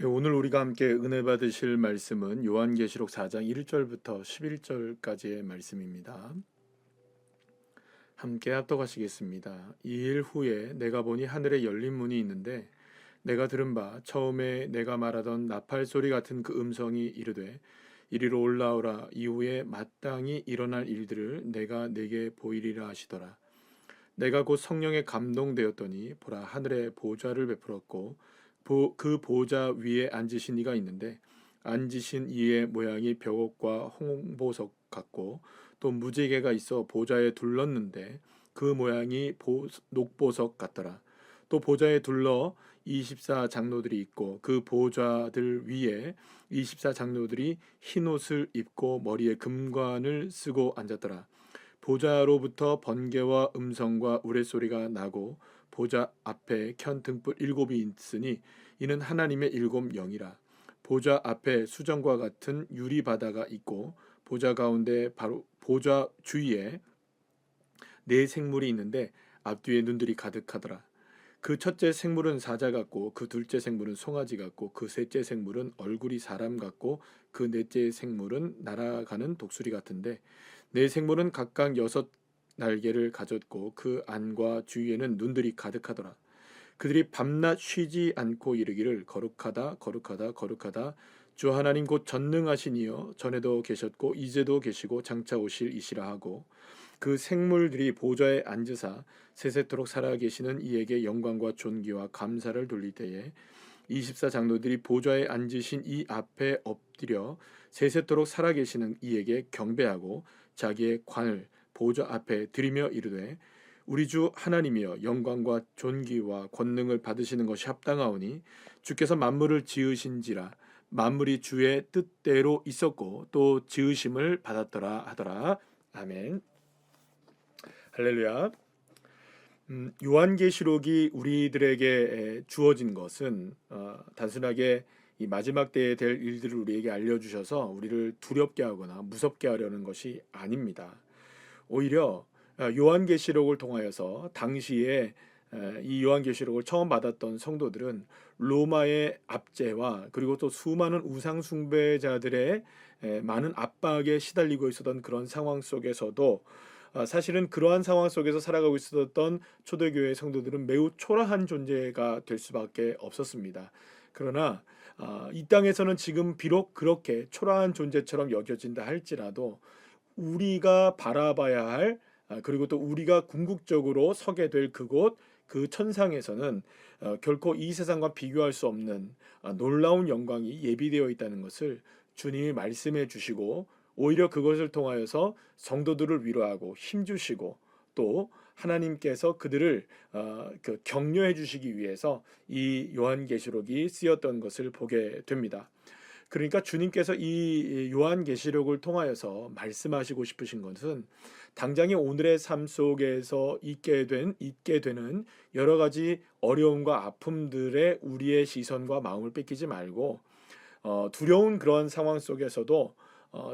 오늘 우리가 함께 은혜 받으실 말씀은 요한계시록 4장 1절부터 11절까지의 말씀입니다. 함께 합독하시겠습니다. 이 일 후에 내가 보니 하늘에 열린 문이 있는데 내가 들은 바 처음에 내가 말하던 나팔 소리 같은 그 음성이 이르되 이리로 올라오라. 이후에 마땅히 일어날 일들을 내가 네게 보이리라 하시더라. 내가 곧 성령에 감동되었더니 보라, 하늘에 보좌를 베풀었고 그 보좌 위에 앉으신 이가 있는데 앉으신 이의 모양이 벽옥과 홍보석 같고 또 무지개가 있어 보좌에 둘렀는데 그 모양이 녹보석 같더라. 또 보좌에 둘러 24 장로들이 있고 그 보좌들 위에 24 장로들이 흰 옷을 입고 머리에 금관을 쓰고 앉았더라. 보좌로부터 번개와 음성과 우레소리가 나고 보좌 앞에 켠 등불 7이 있으니 이는 하나님의 7영이라. 보좌 앞에 수정과 같은 유리 바다가 있고 보좌 가운데 바로 보좌 주위에 네 생물이 있는데 앞뒤에 눈들이 가득하더라. 그 첫째 생물은 사자 같고 그 둘째 생물은 송아지 같고 그 셋째 생물은 얼굴이 사람 같고 그 넷째 생물은 날아가는 독수리 같은데 네 생물은 각각 6 날개를 가졌고 그 안과 주위에는 눈들이 가득하더라. 그들이 밤낮 쉬지 않고 이르기를 거룩하다 거룩하다 거룩하다 주 하나님 곧 전능하신 이여 전에도 계셨고 이제도 계시고 장차 오실 이시라 하고 그 생물들이 보좌에 앉으사 세세토록 살아계시는 이에게 영광과 존귀와 감사를 돌릴 때에 24 장로들이 보좌에 앉으신 이 앞에 엎드려 세세토록 살아계시는 이에게 경배하고 자기의 관을 보좌 앞에 드리며 이르되 우리 주 하나님이여 영광과 존귀와 권능을 받으시는 것이 합당하오니 주께서 만물을 지으신지라 만물이 주의 뜻대로 있었고 또 지으심을 받았더라 하더라. 아멘. 할렐루야. 요한계시록이 우리들에게 주어진 것은 단순하게 이 마지막 때에 될 일들을 우리에게 알려주셔서 우리를 두렵게 하거나 무섭게 하려는 것이 아닙니다. 오히려 요한계시록을 통하여서 당시에 이 요한계시록을 처음 받았던 성도들은 로마의 압제와 그리고 또 수많은 우상 숭배자들의 많은 압박에 시달리고 있었던 그런 상황 속에서도 사실은 그러한 상황 속에서 살아가고 있었던 초대교회 성도들은 매우 초라한 존재가 될 수밖에 없었습니다. 그러나 이 땅에서는 지금 비록 그렇게 초라한 존재처럼 여겨진다 할지라도 우리가 바라봐야 할 그리고 또 우리가 궁극적으로 서게 될 그곳 그 천상에서는 결코 이 세상과 비교할 수 없는 놀라운 영광이 예비되어 있다는 것을 주님이 말씀해 주시고 오히려 그것을 통하여서 성도들을 위로하고 힘주시고 또 하나님께서 그들을 격려해 주시기 위해서 이 요한계시록이 쓰였던 것을 보게 됩니다. 그러니까 주님께서 이 요한계시록을 통하여서 말씀하시고 싶으신 것은 당장의 오늘의 삶 속에서 있게 되는 여러 가지 어려움과 아픔들에 우리의 시선과 마음을 뺏기지 말고 두려운 그런 상황 속에서도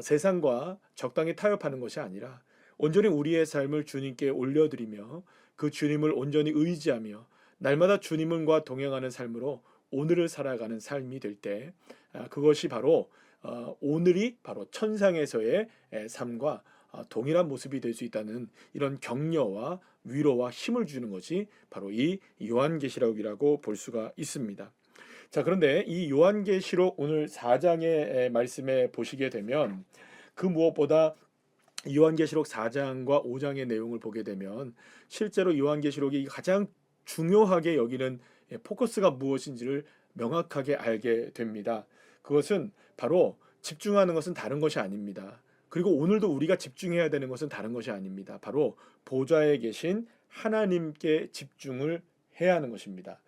세상과 적당히 타협하는 것이 아니라 온전히 우리의 삶을 주님께 올려드리며 그 주님을 온전히 의지하며 날마다 주님과 동행하는 삶으로 오늘을 살아가는 삶이 될 때 그것이 바로 오늘이 바로 천상에서의 삶과 동일한 모습이 될 수 있다는 이런 격려와 위로와 힘을 주는 것이 바로 이 요한계시록이라고 볼 수가 있습니다. 자, 그런데 이 요한계시록 오늘 4장의 말씀에 보시게 되면 그 무엇보다 요한계시록 4장과 5장의 내용을 보게 되면 실제로 요한계시록이 가장 중요하게 여기는 포커스가 무엇인지를 명확하게 알게 됩니다. 그것은 바로 집중하는 것은 다른 것이 아닙니다. 그리고 오늘도 우리가 집중해야 되는 것은 다른 것이 아닙니다. 바로 보좌에 계신 하나님께 집중을 해야 하는 것입니다.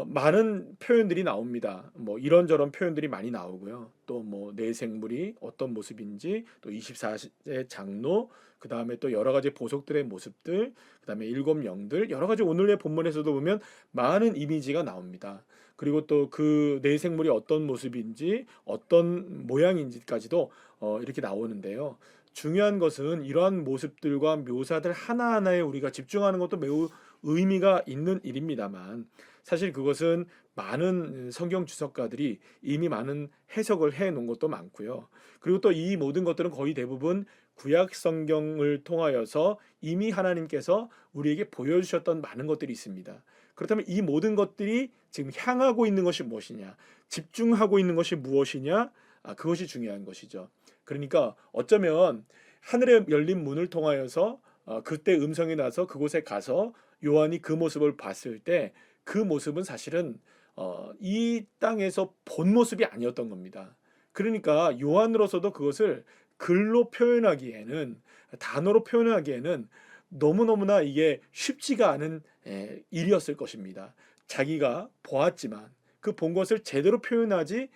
많은 표현들이 나옵니다. 뭐 이런저런 표현들이 많이 나오고요. 또 뭐 내생물이 어떤 모습인지, 또 24의 장로, 그 다음에 또 여러 가지 보석들의 모습들, 그 다음에 7영들, 여러 가지 오늘의 본문에서도 보면 많은 이미지가 나옵니다. 그리고 또 그 내생물이 어떤 모습인지, 어떤 모양인지까지도 이렇게 나오는데요. 중요한 것은 이러한 모습들과 묘사들 하나하나에 우리가 집중하는 것도 매우 의미가 있는 일입니다만 사실 그것은 많은 성경 주석가들이 이미 많은 해석을 해 놓은 것도 많고요. 그리고 또 이 모든 것들은 거의 대부분 구약 성경을 통하여서 이미 하나님께서 우리에게 보여주셨던 많은 것들이 있습니다. 그렇다면 이 모든 것들이 지금 향하고 있는 것이 무엇이냐, 집중하고 있는 것이 무엇이냐, 그것이 중요한 것이죠. 그러니까 어쩌면 하늘의 열린 문을 통하여서 그때 음성이 나서 그곳에 가서 요한이 그 모습을 봤을 때 그 모습은 사실은 이 땅에서 본 모습이 아니었던 겁니다. 그러니까 요한으로서도 그것을 글로 표현하기에는, 단어로 표현하기에는 너무너무나 이게 쉽지가 않은 일이었을 것입니다. 자기가 보았지만 그 본 것을 제대로 표현하지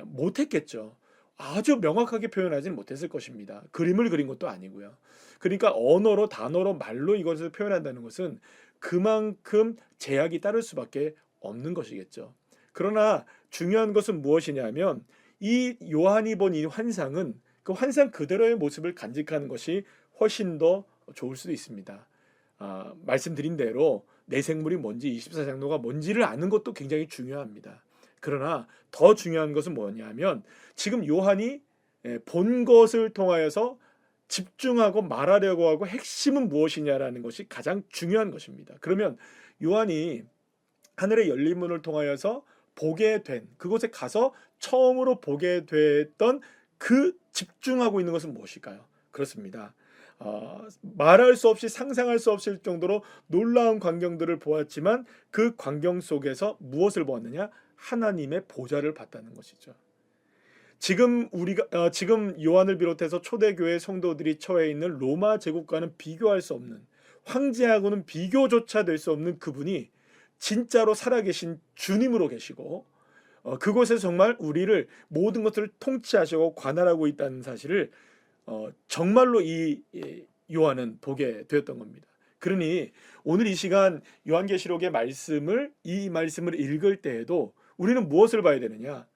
못했겠죠. 아주 명확하게 표현하지는 못했을 것입니다. 그림을 그린 것도 아니고요. 그러니까 언어로, 단어로, 말로 이것을 표현한다는 것은 그만큼 제약이 따를 수밖에 없는 것이겠죠. 그러나 중요한 것은 무엇이냐면 이 요한이 본 이 환상은 그 환상 그대로의 모습을 간직하는 것이 훨씬 더 좋을 수도 있습니다. 말씀드린 대로 내생물이 뭔지, 24장로가 뭔지를 아는 것도 굉장히 중요합니다. 그러나 더 중요한 것은 뭐냐면 지금 요한이 본 것을 통하여서 집중하고 말하려고 하고 핵심은 무엇이냐라는 것이 가장 중요한 것입니다. 그러면 요한이 하늘의 열린 문을 통하여서 보게 된, 그곳에 가서 처음으로 보게 됐던 그 집중하고 있는 것은 무엇일까요? 그렇습니다. 말할 수 없이, 상상할 수 없을 정도로 놀라운 광경들을 보았지만 그 광경 속에서 무엇을 보았느냐? 하나님의 보좌를 봤다는 것이죠. 지금 요한을 비롯해서 초대교회 성도들이 처해 있는 로마 제국과는 비교할 수 없는, 황제하고는 비교조차 될 수 없는 그분이 진짜로 살아계신 주님으로 계시고 그곳에서 정말 우리를 모든 것들을 통치하시고 관할하고 있다는 사실을 정말로 이 요한은 보게 되었던 겁니다. 그러니 오늘 이 시간 요한계시록의 이 말씀을 읽을 때에도 우리는 무엇을 봐야 되느냐?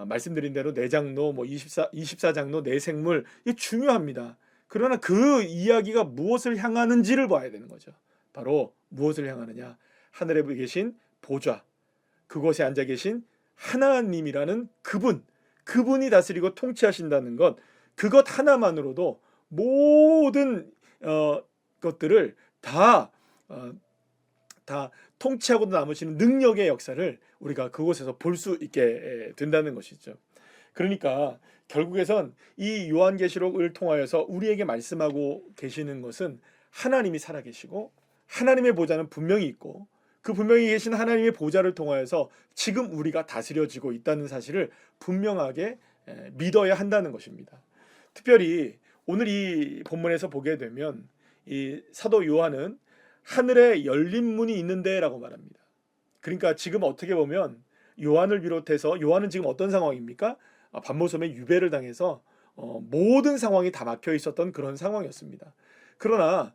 말씀드린 대로 내장로, 24장로, 내생물, 이게 중요합니다. 그러나 그 이야기가 무엇을 향하는지를 봐야 되는 거죠. 바로 무엇을 향하느냐? 하늘에 계신 보좌, 그곳에 앉아 계신 하나님이라는 그분이 다스리고 통치하신다는 것, 그것 하나만으로도 모든 것들을 다 통치하고 남으시는 능력의 역사를 우리가 그곳에서 볼 수 있게 된다는 것이죠. 그러니까 결국에선 이 요한계시록을 통하여서 우리에게 말씀하고 계시는 것은 하나님이 살아계시고 하나님의 보좌는 분명히 있고 그 분명히 계신 하나님의 보좌를 통하여서 지금 우리가 다스려지고 있다는 사실을 분명하게 믿어야 한다는 것입니다. 특별히 오늘 이 본문에서 보게 되면 이 사도 요한은 하늘에 열린 문이 있는데 라고 말합니다. 그러니까 지금 어떻게 보면 요한을 비롯해서 요한은 지금 어떤 상황입니까? 밤모섬에 유배를 당해서 모든 상황이 다 막혀 있었던 그런 상황이었습니다. 그러나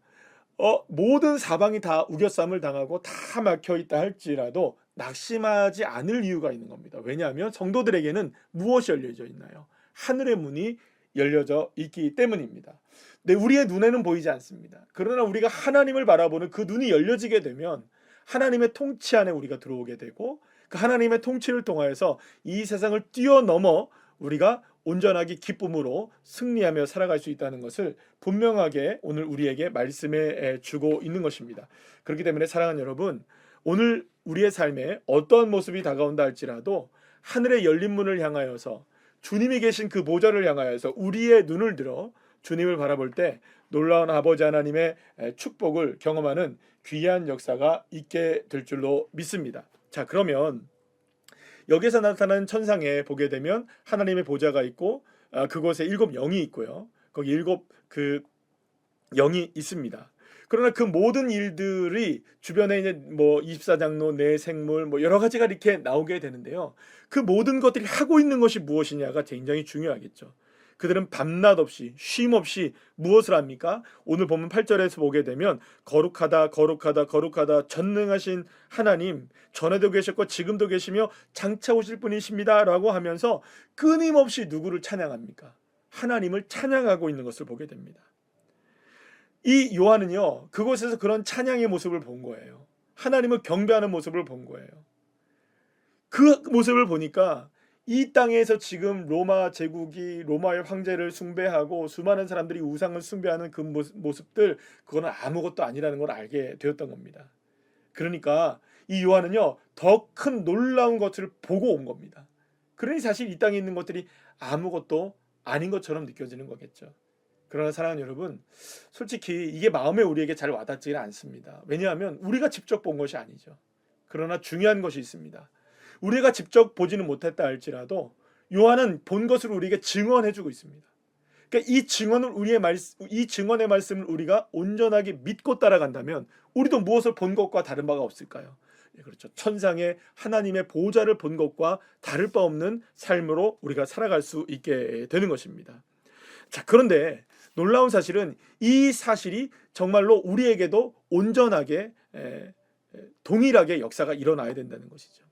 모든 사방이 다 우겨쌈을 당하고 다 막혀 있다 할지라도 낙심하지 않을 이유가 있는 겁니다. 왜냐하면 성도들에게는 무엇이 열려져 있나요? 하늘의 문이 열려져 있기 때문입니다. 근데 우리의 눈에는 보이지 않습니다. 그러나 우리가 하나님을 바라보는 그 눈이 열려지게 되면 하나님의 통치 안에 우리가 들어오게 되고 그 하나님의 통치를 통하여서 이 세상을 뛰어넘어 우리가 온전하게 기쁨으로 승리하며 살아갈 수 있다는 것을 분명하게 오늘 우리에게 말씀해 주고 있는 것입니다. 그렇기 때문에 사랑하는 여러분, 오늘 우리의 삶에 어떠한 모습이 다가온다 할지라도 하늘의 열린 문을 향하여서 주님이 계신 그 보좌를 향하여서 우리의 눈을 들어 주님을 바라볼 때 놀라운 아버지 하나님의 축복을 경험하는 귀한 역사가 있게 될 줄로 믿습니다. 자, 그러면 여기서 나타나는 천상에 보게 되면 하나님의 보좌가 있고 그곳에 7 영이 있고요. 거기 7 그 영이 있습니다. 그러나 그 모든 일들이 주변에 이제 24장로, 내생물 여러 가지가 이렇게 나오게 되는데요. 그 모든 것들이 하고 있는 것이 무엇이냐가 굉장히 중요하겠죠. 그들은 밤낮 없이 쉼 없이 무엇을 합니까? 오늘 보면 8절에서 보게 되면 거룩하다 거룩하다 거룩하다 전능하신 하나님, 전에도 계셨고 지금도 계시며 장차 오실 분이십니다 라고 하면서 끊임없이 누구를 찬양합니까? 하나님을 찬양하고 있는 것을 보게 됩니다. 이 요한은요, 그곳에서 그런 찬양의 모습을 본 거예요. 하나님을 경배하는 모습을 본 거예요. 그 모습을 보니까 이 땅에서 지금 로마 제국이 로마의 황제를 숭배하고 수많은 사람들이 우상을 숭배하는 그 모습들, 그거는 아무것도 아니라는 걸 알게 되었던 겁니다. 그러니까 이 요한은요, 더 큰 놀라운 것을 보고 온 겁니다. 그러니 사실 이 땅에 있는 것들이 아무것도 아닌 것처럼 느껴지는 거겠죠. 그러나 사랑하는 여러분, 솔직히 이게 마음에 우리에게 잘 와닿지는 않습니다. 왜냐하면 우리가 직접 본 것이 아니죠. 그러나 중요한 것이 있습니다. 우리가 직접 보지는 못했다 할지라도 요한은 본 것을 우리에게 증언해주고 있습니다. 그러니까 이 증언의 말씀을 우리가 온전하게 믿고 따라간다면 우리도 무엇을 본 것과 다른 바가 없을까요? 그렇죠. 천상의 하나님의 보좌를 본 것과 다를 바 없는 삶으로 우리가 살아갈 수 있게 되는 것입니다. 자, 그런데 놀라운 사실은 이 사실이 정말로 우리에게도 온전하게 동일하게 역사가 일어나야 된다는 것이죠.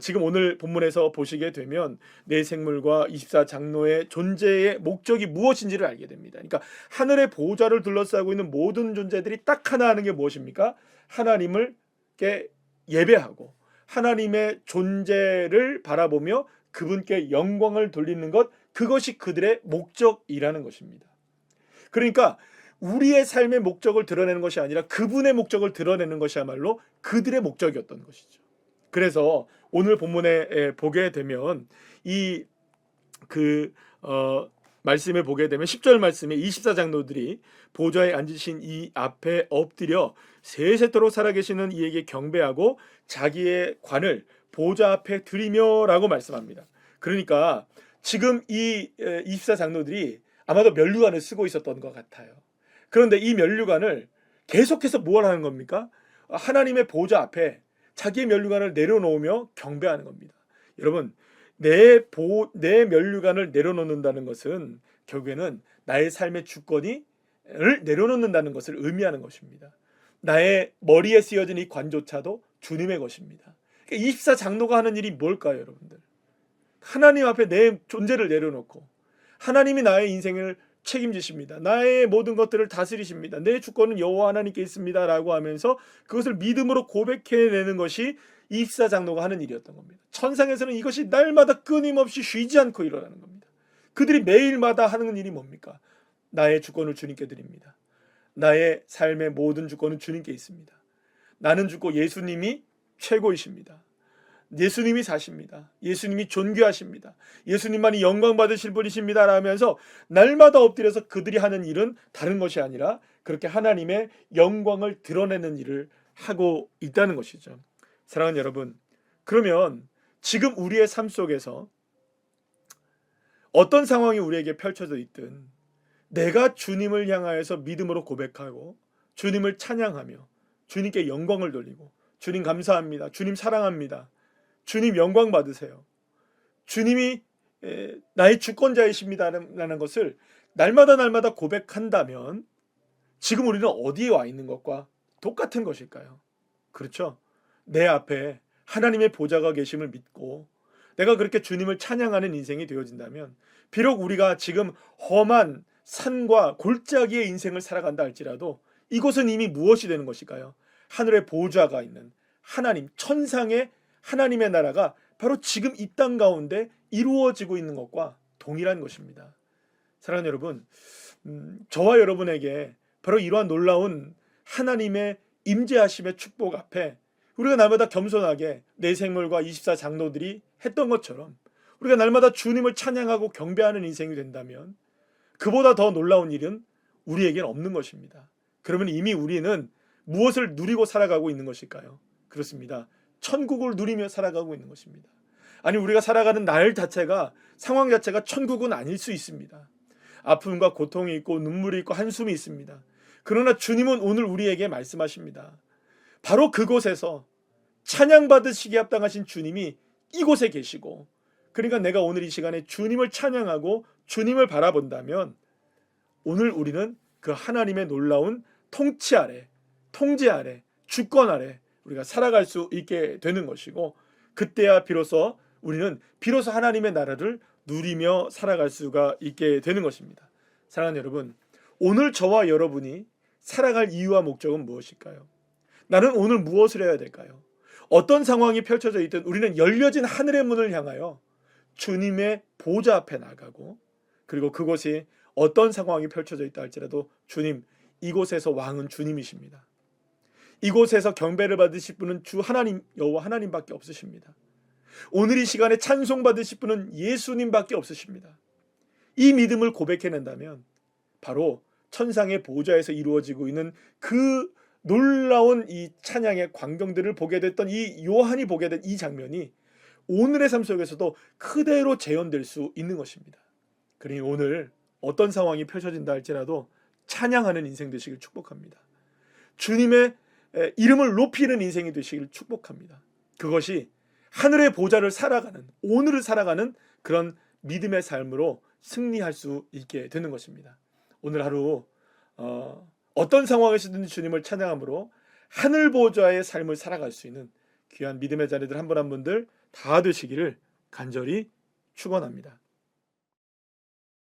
지금 오늘 본문에서 보시게 되면 내 생물과 24장로의 존재의 목적이 무엇인지를 알게 됩니다. 그러니까 하늘의 보좌를 둘러싸고 있는 모든 존재들이 딱 하나 하는 게 무엇입니까? 하나님을 예배하고 하나님의 존재를 바라보며 그분께 영광을 돌리는 것, 그것이 그들의 목적이라는 것입니다. 그러니까 우리의 삶의 목적을 드러내는 것이 아니라 그분의 목적을 드러내는 것이야말로 그들의 목적이었던 것이죠. 그래서 오늘 본문에 보게 되면 말씀에 보게 되면 10절 말씀에 24장로들이 보좌에 앉으신 이 앞에 엎드려 세세토록 살아계시는 이에게 경배하고 자기의 관을 보좌 앞에 드리며 라고 말씀합니다. 그러니까 지금 이 24장로들이 아마도 면류관을 쓰고 있었던 것 같아요. 그런데 이 면류관을 계속해서 뭘 하는 겁니까? 하나님의 보좌 앞에 자기의 면류관을 내려놓으며 경배하는 겁니다. 여러분, 내 면류관을 내려놓는다는 것은 결국에는 나의 삶의 주권을 내려놓는다는 것을 의미하는 것입니다. 나의 머리에 쓰여진 이 관조차도 주님의 것입니다. 24장로가 하는 일이 뭘까요, 여러분들? 하나님 앞에 내 존재를 내려놓고 하나님이 나의 인생을 책임지십니다. 나의 모든 것들을 다스리십니다. 내 주권은 여호와 하나님께 있습니다 라고 하면서 그것을 믿음으로 고백해내는 것이 24장로가 하는 일이었던 겁니다. 천상에서는 이것이 날마다 끊임없이 쉬지 않고 일어나는 겁니다. 그들이 매일마다 하는 일이 뭡니까? 나의 주권을 주님께 드립니다. 나의 삶의 모든 주권은 주님께 있습니다. 나는 죽고 예수님이 최고이십니다. 예수님이 사십니다. 예수님이 존귀하십니다. 예수님만이 영광 받으실 분이십니다 라면서 날마다 엎드려서 그들이 하는 일은 다른 것이 아니라 그렇게 하나님의 영광을 드러내는 일을 하고 있다는 것이죠. 사랑하는 여러분, 그러면 지금 우리의 삶 속에서 어떤 상황이 우리에게 펼쳐져 있든 내가 주님을 향하여서 믿음으로 고백하고 주님을 찬양하며 주님께 영광을 돌리고 주님 감사합니다. 주님 사랑합니다. 주님 영광 받으세요. 주님이 나의 주권자이십니다라는 것을 날마다 고백한다면 지금 우리는 어디에 와 있는 것과 똑같은 것일까요? 그렇죠. 내 앞에 하나님의 보좌가 계심을 믿고 내가 그렇게 주님을 찬양하는 인생이 되어진다면 비록 우리가 지금 험한 산과 골짜기의 인생을 살아간다 할지라도 이곳은 이미 무엇이 되는 것일까요? 하늘의 보좌가 있는 하나님, 천상의 하나님의 나라가 바로 지금 이 땅 가운데 이루어지고 있는 것과 동일한 것입니다. 사랑하는 여러분, 저와 여러분에게 바로 이러한 놀라운 하나님의 임재하심의 축복 앞에 우리가 날마다 겸손하게 내 생물과 24장로들이 했던 것처럼 우리가 날마다 주님을 찬양하고 경배하는 인생이 된다면 그보다 더 놀라운 일은 우리에게는 없는 것입니다. 그러면 이미 우리는 무엇을 누리고 살아가고 있는 것일까요? 그렇습니다. 천국을 누리며 살아가고 있는 것입니다. 아니, 우리가 살아가는 날 자체가, 상황 자체가 천국은 아닐 수 있습니다. 아픔과 고통이 있고 눈물이 있고 한숨이 있습니다. 그러나 주님은 오늘 우리에게 말씀하십니다. 바로 그곳에서 찬양받으시기에 합당하신 주님이 이곳에 계시고, 그러니까 내가 오늘 이 시간에 주님을 찬양하고 주님을 바라본다면 오늘 우리는 그 하나님의 놀라운 통치 아래, 통제 아래, 주권 아래 우리가 살아갈 수 있게 되는 것이고, 그때야 비로소 우리는 하나님의 나라를 누리며 살아갈 수가 있게 되는 것입니다. 사랑하는 여러분, 오늘 저와 여러분이 살아갈 이유와 목적은 무엇일까요? 나는 오늘 무엇을 해야 될까요? 어떤 상황이 펼쳐져 있든 우리는 열려진 하늘의 문을 향하여 주님의 보좌 앞에 나가고, 그리고 그곳이 어떤 상황이 펼쳐져 있다 할지라도 주님, 이곳에서 왕은 주님이십니다. 이곳에서 경배를 받으실 분은 주 하나님, 여호와 하나님밖에 없으십니다. 오늘 이 시간에 찬송 받으실 분은 예수님밖에 없으십니다. 이 믿음을 고백해낸다면 바로 천상의 보좌에서 이루어지고 있는 그 놀라운 이 찬양의 광경들을 보게 됐던 이 요한이 보게 된 이 장면이 오늘의 삶 속에서도 그대로 재현될 수 있는 것입니다. 그러니 오늘 어떤 상황이 펼쳐진다 할지라도 찬양하는 인생 되시길 축복합니다. 주님의 이름을 높이는 인생이 되시길 축복합니다. 그것이 하늘의 보좌를 살아가는, 오늘을 살아가는 그런 믿음의 삶으로 승리할 수 있게 되는 것입니다. 오늘 하루 어떤 상황에서든지 주님을 찬양함으로 하늘 보좌의 삶을 살아갈 수 있는 귀한 믿음의 자녀들 한 분 한 분들 다 되시기를 간절히 축원합니다.